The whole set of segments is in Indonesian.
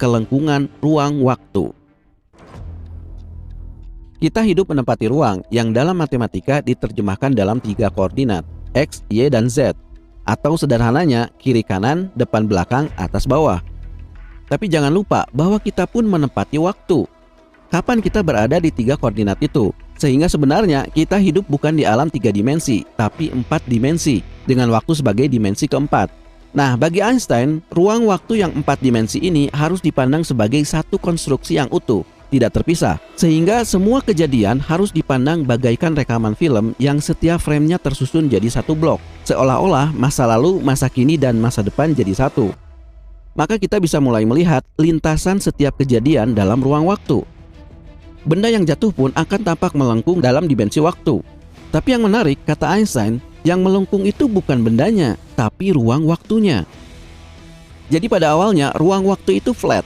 kelengkungan ruang waktu. Kita hidup menempati ruang yang dalam matematika diterjemahkan dalam 3 koordinat, X, Y, dan Z. Atau sederhananya, kiri kanan, depan belakang, atas bawah. Tapi jangan lupa bahwa kita pun menempati waktu. Kapan kita berada di 3 koordinat itu? Sehingga sebenarnya kita hidup bukan di alam 3 dimensi, tapi 4 dimensi, dengan waktu sebagai dimensi keempat. Nah, bagi Einstein, ruang waktu yang 4 dimensi ini harus dipandang sebagai satu konstruksi yang utuh, tidak terpisah, sehingga semua kejadian harus dipandang bagaikan rekaman film yang setiap framenya tersusun jadi satu blok, seolah-olah masa lalu, masa kini, dan masa depan jadi satu. Maka kita bisa mulai melihat lintasan setiap kejadian dalam ruang waktu. Benda yang jatuh pun akan tampak melengkung dalam dimensi waktu. Tapi yang menarik, kata Einstein, yang melengkung itu bukan bendanya, tapi ruang waktunya. Jadi pada awalnya ruang waktu itu flat,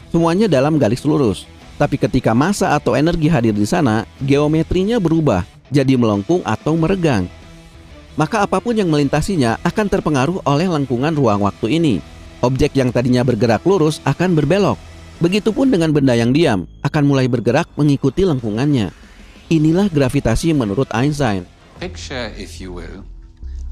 semuanya dalam garis lurus. Tapi ketika massa atau energi hadir di sana, geometrinya berubah, jadi melengkung atau meregang. Maka apapun yang melintasinya akan terpengaruh oleh lengkungan ruang waktu ini. Objek yang tadinya bergerak lurus akan berbelok. Begitupun dengan benda yang diam, akan mulai bergerak mengikuti lengkungannya. Inilah gravitasi menurut Einstein. Picture, if you will,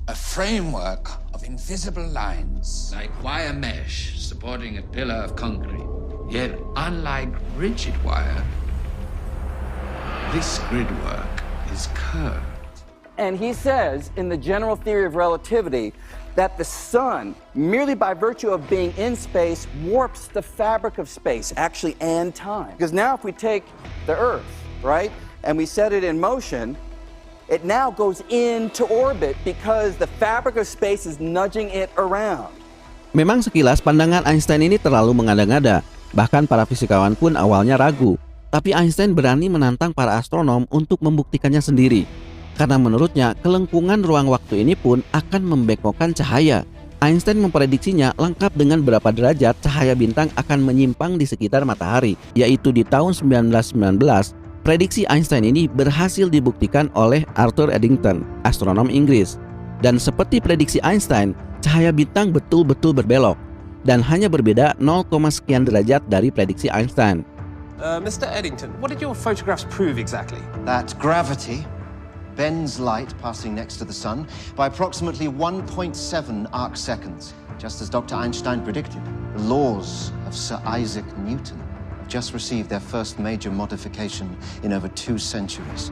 a framework of invisible lines, like wire mesh supporting a pillar of concrete. Yet, unlike rigid wire, this gridwork is curved. And he says, in the general theory of relativity, that the sun, merely by virtue of being in space, warps the fabric of space, actually, and time. Because now if we take the Earth, right, and we set it in motion, it now goes into orbit because the fabric of space is nudging it around. Memang sekilas pandangan Einstein ini terlalu mengada-ngada. Bahkan para fisikawan pun awalnya ragu. Tapi Einstein berani menantang para astronom untuk membuktikannya sendiri. Karena menurutnya kelengkungan ruang waktu ini pun akan membengkokkan cahaya. Einstein memprediksinya lengkap dengan berapa derajat cahaya bintang akan menyimpang di sekitar matahari. Yaitu di tahun 1919, prediksi Einstein ini berhasil dibuktikan oleh Arthur Eddington, astronom Inggris. Dan seperti prediksi Einstein, cahaya bintang betul-betul berbelok. Dan hanya berbeda 0, sekian derajat dari prediksi Einstein. Mr. Eddington, what did your photographs prove exactly? That gravity bends light passing next to the sun by approximately 1.7 arc seconds, just as Dr. Einstein predicted. The laws of Sir Isaac Newton have just received their first major modification in over 2 centuries.